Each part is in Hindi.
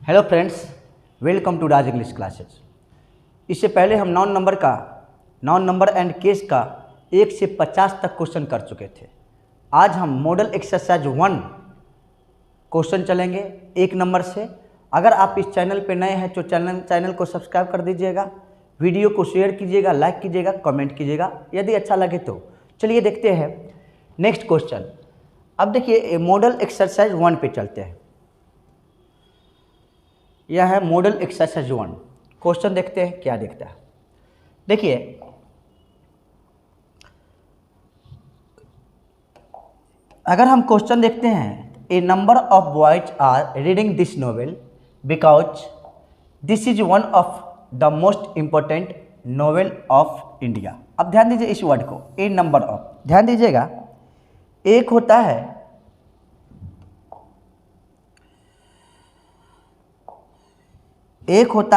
Hello friends, welcome to Raj English classes. इससे पहले हम नॉन नंबर एंड केस का 1 से 50 तक क्वेश्चन कर चुके थे। आज हम मॉडल एक्सरसाइज 1 क्वेश्चन चलेंगे 1 नंबर से। अगर आप इस चैनल पे नए हैं तो चैनल को सब्सक्राइब कर दीजिएगा, वीडियो को शेयर कीजिएगा, लाइक कीजिएगा, कमेंट कीजिएगा यदि अच्छा लगे तो। चलिए देखते हैं नेक्स्ट क्वेश्चन। अब देखिए मॉडल एक्सरसाइज 1 पे चलते हैं। यह है मॉडल एक्सरसाइज 1। क्वेश्चन देखते हैं क्या दिखता है। देखिए अगर हम क्वेश्चन देखते हैं, a number of boys are reading this novel because this is one of the most important novel of India. अब ध्यान दीजिए इस वर्ड को, ए नंबर ऑफ, ध्यान दीजिएगा। एक होता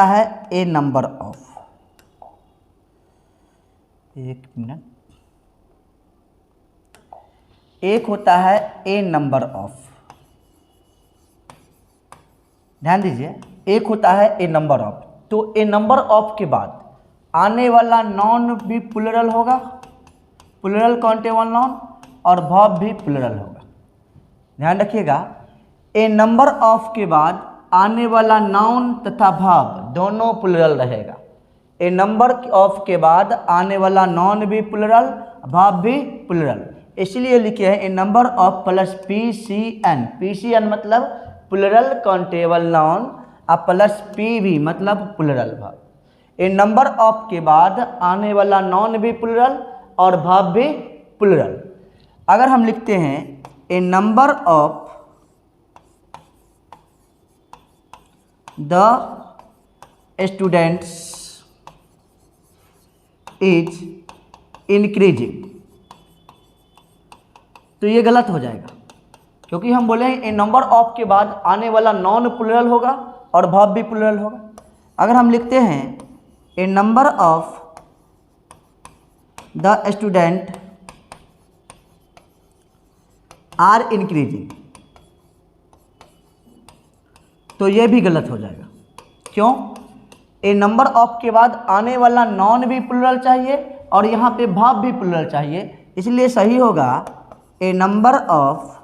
है ए नंबर ऑफ, एक मिनट, एक होता है ए नंबर ऑफ, ध्यान दीजिए, एक होता है ए नंबर ऑफ। तो ए नंबर ऑफ के बाद आने वाला नॉन भी प्लूरल होगा, प्लूरल काउंटेबल नॉन, और वर्ब भी प्लूरल होगा। ध्यान रखिएगा, ए नंबर ऑफ के बाद आने वाला नाउन तथा वर्ब दोनों प्लूरल रहेगा। ए नंबर ऑफ के बाद आने वाला नाउन भी प्लूरल, वर्ब भी प्लूरल, इसलिए लिखे हैं a number of plus PCN। PCN मतलब प्लूरल काउंटेबल नाउन, और प्लस PV मतलब plural verb. A number of के बाद आने वाला नाउन भी प्लूरल और वर्ब भी प्लूरल। अगर हम लिखते हैं a number of the students is increasing, तो ये गलत हो जाएगा, क्योंकि हम बोले ए नंबर ऑफ के बाद आने वाला नॉन प्लूरल होगा और वर्ब भी प्लूरल होगा। अगर हम लिखते हैं a number of the student are increasing, तो ये भी गलत हो जाएगा। क्यों? ए नंबर ऑफ के बाद आने वाला नॉन भी प्लूरल चाहिए और यहाँ पे वर्ब भी प्लूरल चाहिए, इसलिए सही होगा a number of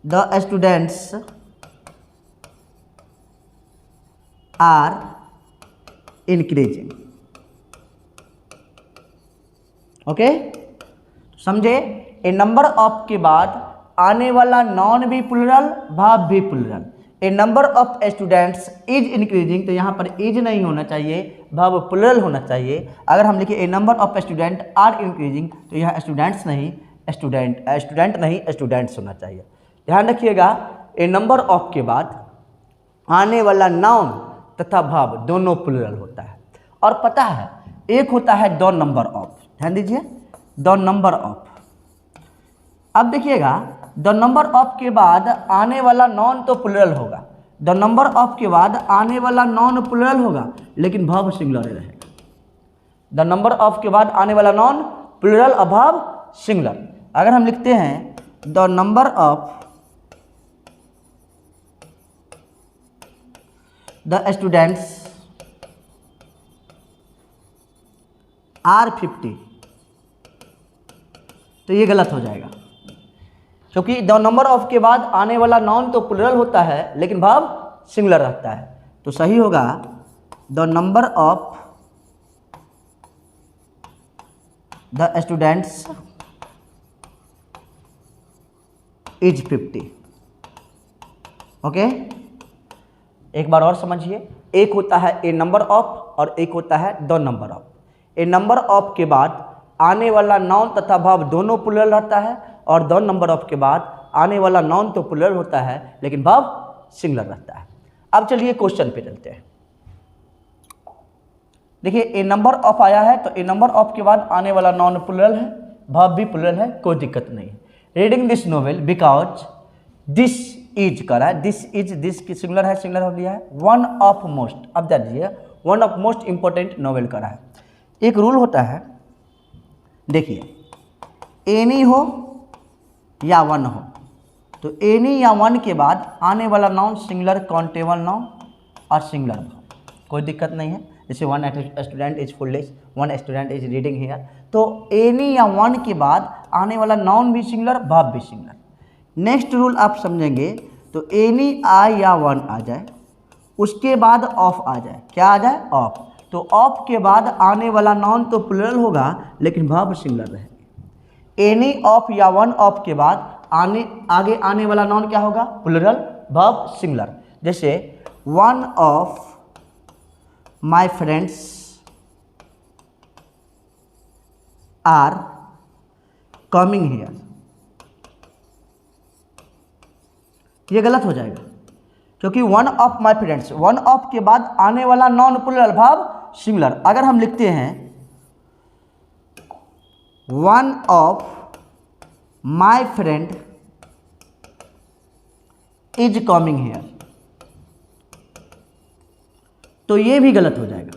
the students are increasing. Okay, समझे? ए नंबर ऑफ के बाद आने वाला नॉन भी प्लूरल, वर्ब भी plural. A number of students is increasing, तो यहाँ पर इज नहीं होना चाहिए, वर्ब प्लूरल होना चाहिए। अगर हम लिखे a number of student are increasing, तो यहाँ स्टूडेंट्स नहीं स्टूडेंट्स होना चाहिए। ध्यान रखिएगा, ए नंबर ऑफ के बाद आने वाला नाउन तथा वर्ब दोनों प्लूरल होता है। और पता है एक होता है द नंबर ऑफ, ध्यान दीजिए, द नंबर ऑफ। अब देखिएगा, द नंबर ऑफ के बाद आने वाला नॉन तो प्लूरल होगा, द नंबर ऑफ के बाद आने वाला नॉन प्लूरल होगा, लेकिन वर्ब सिंगुलर रहेगा। द नंबर ऑफ के बाद आने वाला नॉन प्लूरल और वर्ब सिंगुलर। अगर हम लिखते हैं the number of the students are 50, तो ये गलत हो जाएगा, क्योंकि द नंबर ऑफ के बाद आने वाला नाउन तो प्लूरल होता है लेकिन वर्ब सिंगुलर रहता है। तो सही होगा the number of the students is 50। Okay, एक बार और समझिए, एक होता है ए नंबर ऑफ और एक होता है the number of. A number of के बाद आने वाला नाउन तथा वर्ब दोनों प्लूरल रहता है, और द नंबर ऑफ के बाद आने वाला नाउन तो प्लूरल होता है लेकिन वर्ब सिंगुलर रहता है। अब चलिए क्वेश्चन पे चलते हैं। देखिए ए नंबर ऑफ आया है, तो ए नंबर ऑफ के बाद आने वाला नाउन प्लूरल है, वर्ब भी प्लूरल है, कोई दिक्कत नहीं। Reading this novel because this is करा है, दिस इज, दिस की सिंगुलर है, सिंगुलर हो गया है, वन ऑफ मोस्ट। अब दीजिए one of most important novel करा है। एक रूल होता है, देखिए एनी हो या वन हो, तो एनी या वन के बाद आने वाला नाउन सिंगुलर काउंटेबल नाउन और सिंगुलर वर्ब, कोई दिक्कत नहीं है। जैसे one student is foolish, one student is reading here, तो एनी या वन के बाद आने वाला नाउन भी सिंगुलर, वर्ब भी सिंगुलर। नेक्स्ट रूल आप समझेंगे तो एनी आई या वन आ जाए, उसके बाद ऑफ आ जाए, क्या आ जाए? ऑफ। तो ऑफ के बाद आने वाला नाउन तो प्लुरल होगा लेकिन वर्ब सिंगुलर रहेंगे। एनी ऑफ या वन ऑफ के बाद आगे आने वाला नाउन क्या होगा? Plural, verb singular. जैसे one of my friends are coming here, ये गलत हो जाएगा क्योंकि one of my friends, one of के बाद आने वाला नॉन प्लुरल वर्ब सिंगुलर। अगर हम लिखते हैं one of my friend is coming here, तो ये भी गलत हो जाएगा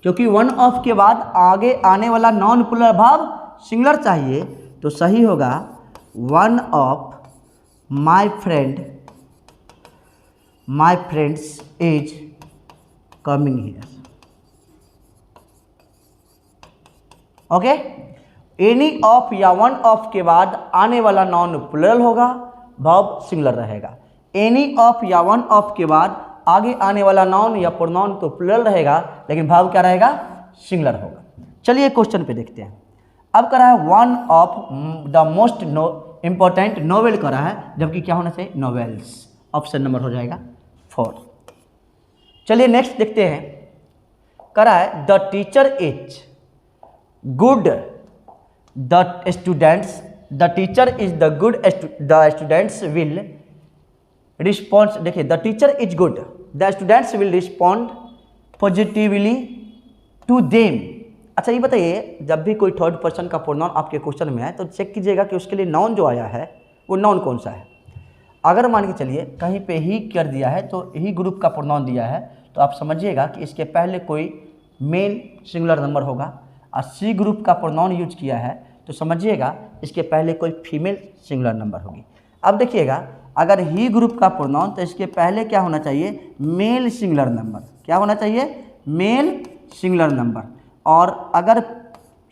क्योंकि वन ऑफ के बाद आगे आने वाला नॉन प्लुरल वर्ब सिंगुलर चाहिए। तो सही होगा one of my friends is coming here. Okay, any of या वन ऑफ के बाद आने वाला नाउन प्लुरल होगा, वर्ब सिंगुलर रहेगा। एनी ऑफ या वन ऑफ के बाद आगे आने वाला नाउन या प्रोनाउन तो प्लुरल रहेगा लेकिन वर्ब क्या रहेगा? सिंगुलर होगा। चलिए क्वेश्चन पे देखते हैं। अब करा है one of the most important novel करा है, जबकि क्या होना चाहिए? नोवेल्स। ऑप्शन नंबर हो जाएगा 4। चलिए नेक्स्ट देखते हैं। करा है the teacher is good, the teacher is the good, the students will respond. देखिए the teacher is good, the students will respond positively to them. अच्छा ये बताइए, जब भी कोई थर्ड पर्सन का प्रोनाउन आपके क्वेश्चन में आए तो चेक कीजिएगा कि उसके लिए नाउन जो आया है वो नाउन कौन सा है। अगर मान के चलिए कहीं पे ही कर दिया है तो ही ग्रुप का प्रोनाउन दिया है तो आप समझिएगा कि इसके पहले कोई मेल सिंगुलर नंबर होगा, और सी ग्रुप का प्रोनाउन यूज किया है तो समझिएगा इसके पहले कोई फीमेल सिंगुलर नंबर होगी। अब देखिएगा अगर ही ग्रुप का प्रोनाउन तो इसके पहले क्या होना चाहिए? Male singular number. क्या होना चाहिए? Male singular number. और अगर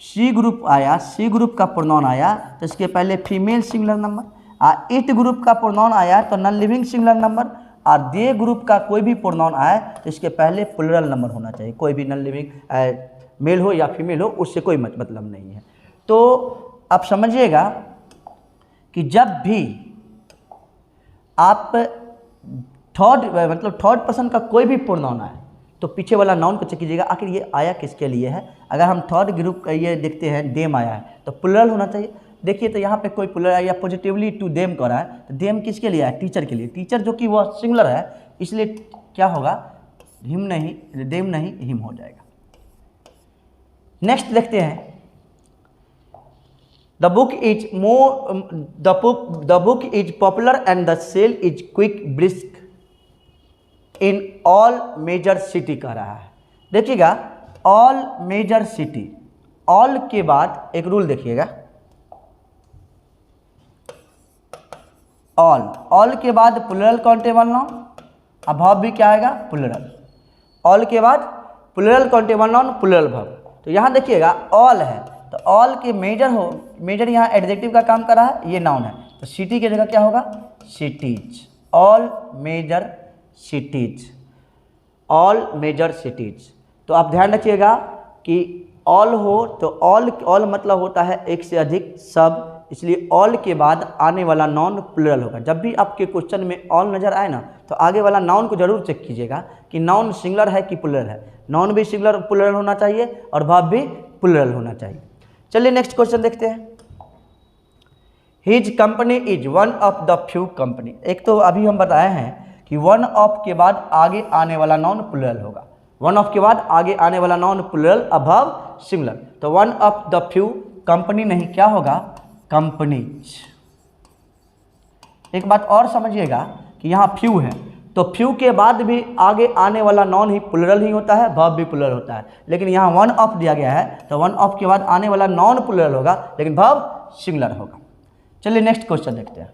सी ग्रुप आया, सी ग्रुप का प्रोनाउन आया तो इसके पहले female singular number. It group का प्रोनाउन आया तो नॉन लिविंग सिंगुलर नंबर। और दे ग्रुप का कोई भी प्रोनाउन आए तो इसके पहले प्लुरल नंबर होना चाहिए। कोई भी नॉन लिविंग मेल हो या फीमेल हो उससे कोई मतलब नहीं है। तो आप समझिएगा कि जब भी आप थर्ड पर्सन का कोई भी प्रोनाउन आए तो पीछे वाला नाउन को चेक कीजिएगा आखिर ये आया किसके लिए है। अगर हम थर्ड ग्रुप का ये देखते हैं देम आया है तो प्लुरल होना चाहिए। देखिए तो यहाँ पे कोई प्लुरल आया, पॉजिटिवली टू देम कर रहा है तो देम किसके लिए है? टीचर के लिए। टीचर जो कि वह सिंगुलर है इसलिए क्या होगा? हिम नहीं, देम नहीं, हिम हो जाएगा। नेक्स्ट देखते हैं। The book is popular and the sale is quick brisk in all major city कह रहा है। देखिएगा ऑल मेजर सिटी, ऑल के बाद एक रूल देखिएगा, ऑल के बाद प्लुरल काउंटेबल नाउन, अब वर्ब भी क्या आएगा? प्लुरल। ऑल के बाद plural countable noun, plural verb. तो यहाँ देखिएगा ऑल है तो ऑल के मेजर यहाँ एडजेक्टिव का काम कर रहा है, ये नाउन है तो सिटी की जगह क्या होगा? Cities. All major cities, all major cities. तो आप ध्यान रखिएगा कि ऑल हो तो ऑल मतलब होता है एक से अधिक सब, इसलिए ऑल के बाद आने वाला नाउन प्लुरल होगा। जब भी आपके क्वेश्चन में ऑल नज़र आए ना तो आगे वाला नाउन को जरूर चेक कीजिएगा कि नाउन सिंगुलर है कि प्लुरल है। नाउन भी सिंगुलर प्लुरल होना चाहिए और वर्ब भी प्लुरल होना चाहिए। चलिए नेक्स्ट क्वेश्चन देखते हैं। His company is one of the few company. एक तो अभी हम बताए हैं कि वन ऑफ के बाद आगे आने वाला नाउन प्लुरल होगा, वन ऑफ के बाद आगे आने वाला नाउन प्लुरल, वर्ब सिंगुलर। तो one of the few company नहीं, क्या होगा? कंपनीज। एक बात और समझिएगा कि यहाँ फ्यू है तो फ्यू के बाद भी आगे आने वाला नाउन ही प्लुरल ही होता है, वर्ब भी प्लुरल होता है। लेकिन यहाँ वन ऑफ दिया गया है तो वन ऑफ के बाद आने वाला नाउन प्लुरल होगा लेकिन वर्ब सिंगुलर होगा। चलिए नेक्स्ट क्वेश्चन देखते हैं।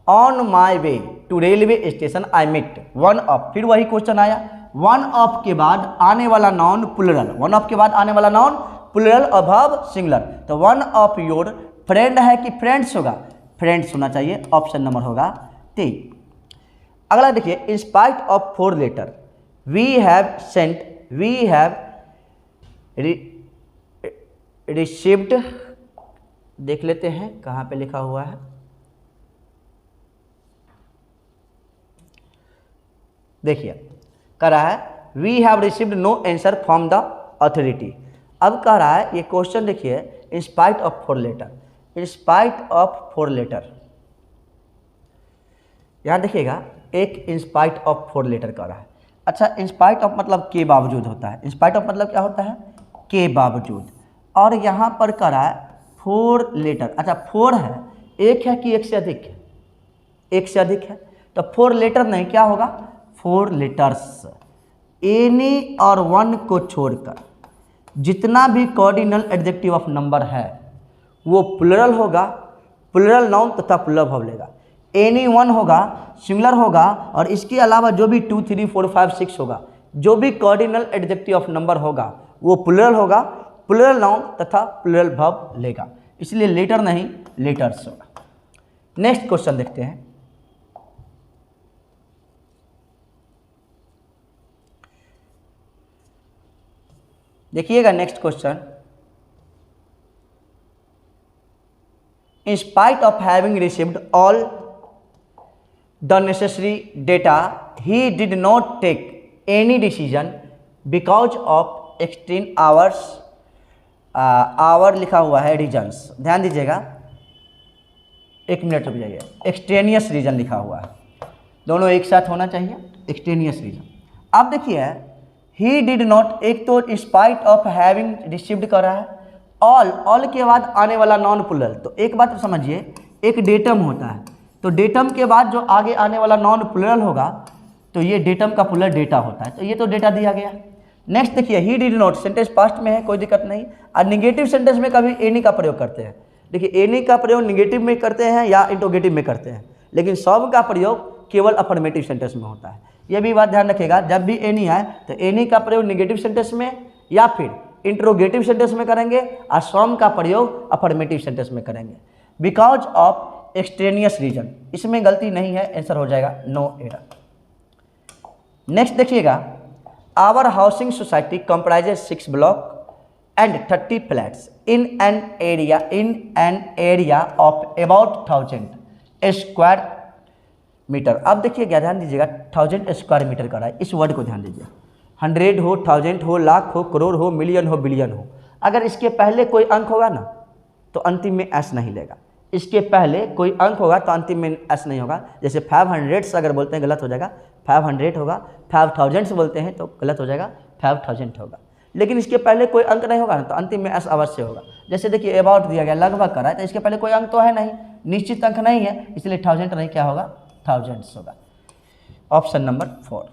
On my way to railway station I met one of, फिर वही क्वेश्चन आया, वन ऑफ के बाद आने वाला नाउन प्लूरल, वन ऑफ के बाद आने वाला नाउन प्लूरल और वर्ब सिंगुलर। तो वन ऑफ योर फ्रेंड है कि फ्रेंड्स होगा, फ्रेंड्स होना चाहिए, ऑप्शन नंबर होगा 3। अगला देखिए, in spite of 4 letter we have sent, we have received, देख लेते हैं कहाँ पे लिखा हुआ है, देखिए कह रहा है we have received no answer from the authority. अब कह रहा है ये क्वेश्चन देखिए, in spite of 4 letter, in spite of 4 letter, यहाँ देखिएगा एक इन स्पाइट ऑफ 4 लेटर कह रहा है। अच्छा, इन स्पाइट ऑफ मतलब के बावजूद होता है, इन स्पाइट ऑफ मतलब क्या होता है, के बावजूद, और यहाँ पर कह रहा है 4 लेटर। अच्छा 4 है, एक है कि एक से अधिक है, एक से अधिक है, तो 4 लेटर नहीं, क्या होगा 4 लेटर्स। एनी और वन को छोड़कर जितना भी कॉर्डिनल एडजेक्टिव ऑफ नंबर है वो प्लूरल होगा, प्लूरल नाउन तथा प्लूरल वर्ब लेगा। एनी वन होगा, सिंगुलर होगा, और इसके अलावा जो भी 2, 3, 4, 5, 6 होगा, जो भी कॉर्डिनल एडजेक्टिव ऑफ नंबर होगा वो प्लूरल होगा, प्लूरल नाउन तथा प्लूरल वर्ब लेगा, इसलिए लेटर नहीं लेटर्स होगा। नेक्स्ट क्वेश्चन देखते हैं। देखिएगा next question, in spite of having received all the necessary data he did not take any decision because of extent hours, our लिखा हुआ है रीजन्स, ध्यान दीजिएगा, एक मिनट रुक जाइए, एक्सटेनियस रीजन लिखा हुआ है, दोनों एक साथ होना चाहिए, एक्सटेनियस रीजन। अब देखिए ही डिड नॉट, एक तो स्पाइट ऑफ हैविंग रिसीव्ड कर रहा है, ऑल के बाद आने वाला नॉन प्लूरल, तो एक बात समझिए, एक डेटम होता है, तो डेटम के बाद जो आगे आने वाला नॉन प्लूरल होगा तो ये डेटम का प्लूरल डेटा होता है, तो ये तो डेटा दिया गया। नेक्स्ट देखिए, ही डिड नॉट सेंटेंस पास्ट में है, कोई दिक्कत नहीं, और निगेटिव सेंटेंस में कभी एनी का प्रयोग करते हैं। देखिए एनी का प्रयोग निगेटिव में करते हैं या इंट्रोगेटिव में करते हैं, लेकिन सब का प्रयोग केवल अफर्मेटिव सेंटेंस में होता है। यह भी बात ध्यान रखिएगा, जब भी एनी आए तो एनी का प्रयोग निगेटिव सेंटेंस में या फिर इंट्रोगेटिव सेंटेंस में करेंगे, और सम का प्रयोग अफर्मेटिव सेंटेंस में करेंगे। बिकॉज ऑफ एक्सटेनियस रीजन, इसमें गलती नहीं है, आंसर हो जाएगा नो एरर। नेक्स्ट देखिएगा, our housing society comprises 6 block and 30 flats in an area of about 1000 square metre. अब देखिए क्या ध्यान दीजिएगा, 1000 स्क्वायर मीटर का रहा है, इस वर्ड को ध्यान दीजिए, 100 हो, 1000 हो, लाख हो, करोड़ हो, मिलियन हो, बिलियन हो, अगर इसके पहले कोई अंक होगा ना तो अंतिम में एस नहीं लेगा, इसके पहले कोई अंक होगा तो अंतिम में एस नहीं होगा। जैसे 500 अगर बोलते हैं गलत हो जाएगा, 500 होगा, 5000 से बोलते हैं तो गलत हो जाएगा, 5000 होगा, लेकिन इसके पहले कोई अंक नहीं होगा ना तो अंतिम में एस अवश्य होगा। जैसे देखिए अबाउट दिया गया, लगभग कर रहा है, तो इसके पहले कोई अंक तो है नहीं, निश्चित अंक नहीं है, इसलिए 1000 नहीं, क्या होगा 1000 होगा, ऑप्शन नंबर 4।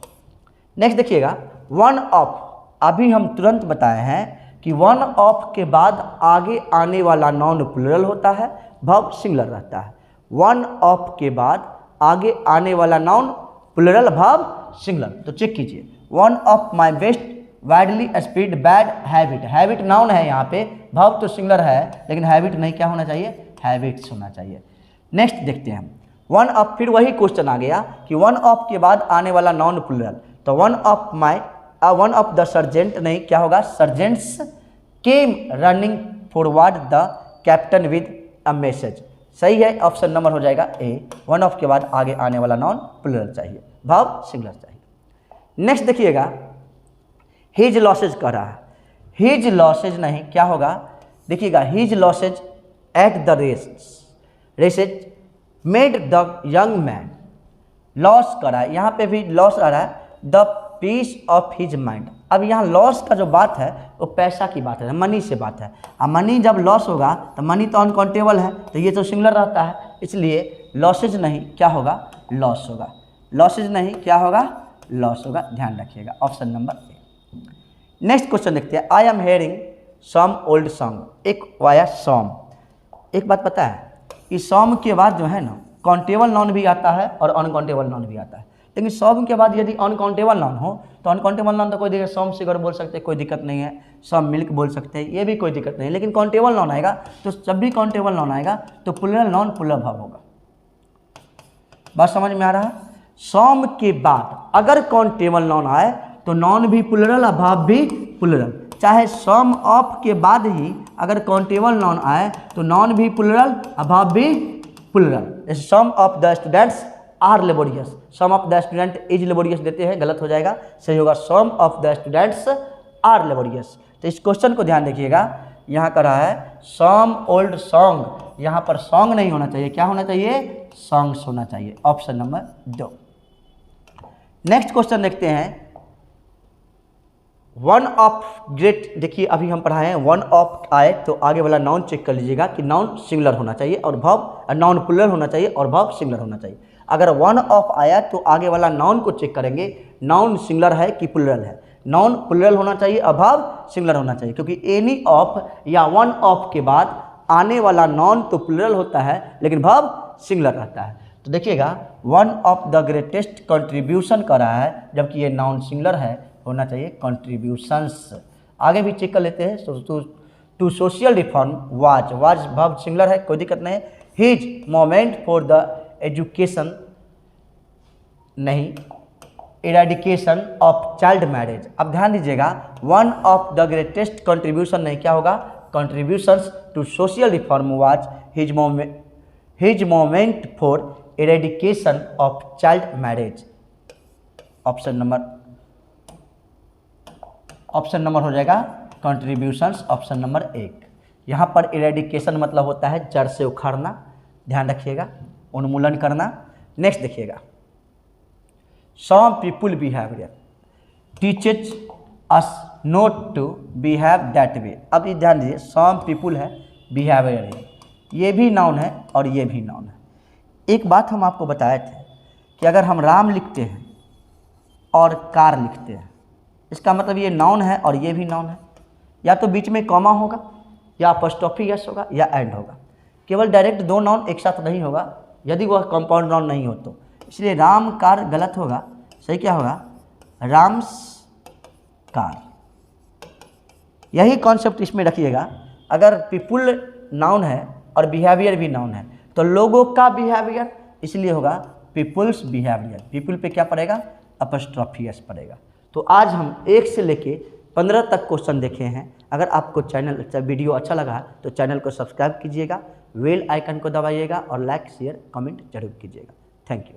नेक्स्ट देखिएगा, वन ऑफ, अभी हम तुरंत बताए हैं कि वन ऑफ के बाद आगे आने वाला नॉन प्लूरल होता है, वर्ब सिंगुलर रहता है। वन ऑफ के बाद आगे आने वाला नॉन प्लूरल वर्ब सिंगुलर, तो चेक कीजिए, one of my best widely spread bad habit, habit noun है यहाँ पे, वर्ब तो सिंगुलर है लेकिन हैबिट नहीं, क्या होना चाहिए हैबिट्स होना चाहिए। नेक्स्ट देखते हैं, वन ऑफ, फिर वही क्वेश्चन आ गया कि वन ऑफ के बाद आने वाला नॉन प्लूरल, तो वन ऑफ द सर्जेंट नहीं, क्या होगा sergeants came running forward the captain with a message, सही है, ऑप्शन नंबर हो जाएगा ए, वन ऑफ के बाद आगे आने वाला नॉन प्लूरल चाहिए, वर्ब सिंगुलर चाहिए। नेक्स्ट देखिएगा, हिज लॉसेज कह रहा है, हिज लॉसेज नहीं, क्या होगा देखिएगा, his losses at the races made the young man, loss कर रहा है, यहाँ पे भी लॉस आ रहा है, the peace of his mind. अब यहाँ लॉस का जो बात है वो पैसा की बात है, मनी से बात है, और मनी जब लॉस होगा तो मनी तो अनकाउंटेबल है, तो ये तो सिंगुलर रहता है, इसलिए लॉसेज नहीं, क्या होगा लॉस होगा, लॉसेज नहीं, क्या होगा लॉस होगा, ध्यान रखिएगा, ऑप्शन नंबर। नेक्स्ट क्वेश्चन देखते हैं, I am hearing some old song, एक वाया सॉम, एक बात पता है, इस सॉम के बाद जो है ना काउंटेबल नाउन भी आता है और अनकाउंटेबल नाउन भी आता है। लेकिन सम के बाद यदि अनकाउंटेबल नाउन हो तो अनकाउंटेबल नाउन तो कोई दिक्कत, सम सिगर बोल सकते हैं, कोई दिक्कत नहीं है, सम मिल्क बोल सकते हैं, ये भी कोई दिक्कत नहीं है। लेकिन काउंटेबल नाउन आएगा तो जब भी काउंटेबल नाउन आएगा तो प्लुरल नाउन प्लुरल वर्ब होगा। बात समझ में आ रहा है? सम के बाद अगर काउंटेबल नाउन आए तो नाउन भी प्लुरल और वर्ब भी प्लुरल। चाहे सम ऑफ के बाद ही अगर काउंटेबल नाउन आए तो नाउन भी प्लुरल और वर्ब भी प्लुरल। जैसे some of the students are laborious, some of the student is laborious देते हैं, गलत हो जाएगा, सही होगा some of the students are laborious. तो इस क्वेश्चन को ध्यान देखिएगा, यहाँ कर रहा है सम ओल्ड सॉन्ग, यहाँ पर सॉन्ग नहीं होना चाहिए, क्या होना चाहिए? सॉन्ग्स होना चाहिए। Option number 2। नेक्स्ट क्वेश्चन देखते हैं, वन ऑफ ग्रेट। देखिए अभी हम पढ़ाए हैं वन ऑफ आए तो आगे वाला नाउन चेक कर लीजिएगा कि नाउन सिंगुलर होना चाहिए और वर्ब, नाउन प्लुरल होना चाहिए और वर्ब सिंगुलर होना चाहिए। अगर वन ऑफ आया तो आगे वाला नाउन को चेक करेंगे, नाउन सिंगुलर है कि प्लुरल है। नाउन प्लुरल होना चाहिए और वर्ब सिंगुलर होना चाहिए, क्योंकि एनी ऑफ या वन ऑफ के बाद आने वाला नाउन तो प्लुरल होता है लेकिन वर्ब सिंगुलर रहता है। तो देखिएगा one of the greatest contribution कर रहा है, जबकि ये नाउन सिंगुलर है, होना चाहिए कंट्रीब्यूशंस। आगे भी चेक कर लेते हैं, to social reform was verb singular है, कोई दिक्कत नहीं है। His moment for the education नहीं, इरेडिकेशन ऑफ चाइल्ड मैरिज। अब ध्यान दीजिएगा, one of the greatest contribution नहीं, क्या होगा? Contributions to social reform was his moment for eradication of child marriage. Option number हो जाएगा कंट्रीब्यूशंस, ऑप्शन नंबर 1। यहाँ पर इरेडिकेशन मतलब होता है जड़ से उखाड़ना, ध्यान रखिएगा, उन्मूलन करना। नेक्स्ट देखिएगा, some people behaviour teaches us not to behave that way. अब ये ध्यान दीजिए, सम पीपुल है, बिहेवियर है, ये भी नाउन है और ये भी नाउन है। एक बात हम आपको बताए थे कि अगर हम राम लिखते हैं और कार लिखते हैं, इसका मतलब ये नाउन है और ये भी नाउन है, या तो बीच में कॉमा होगा या अपॉस्ट्रोफी एस होगा या एंड होगा। केवल डायरेक्ट दो नाउन एक साथ नहीं होगा यदि वह कंपाउंड नाउन नहीं हो तो, इसलिए राम कार गलत होगा, सही क्या होगा? राम्स कार। यही कॉन्सेप्ट इसमें रखिएगा, अगर पीपुल नाउन है और बिहेवियर भी नाउन है तो लोगों का बिहेवियर, इसलिए होगा पीपुल्स बिहेवियर। पीपुल पे क्या पड़ेगा? अपॉस्ट्रोफी एस पड़ेगा। तो आज हम 1 से लेके 15 तक क्वेश्चन देखे हैं। अगर आपको वीडियो अच्छा लगा तो चैनल को सब्सक्राइब कीजिएगा, बेल आइकन को दबाइएगा और लाइक शेयर कमेंट जरूर कीजिएगा। Thank you.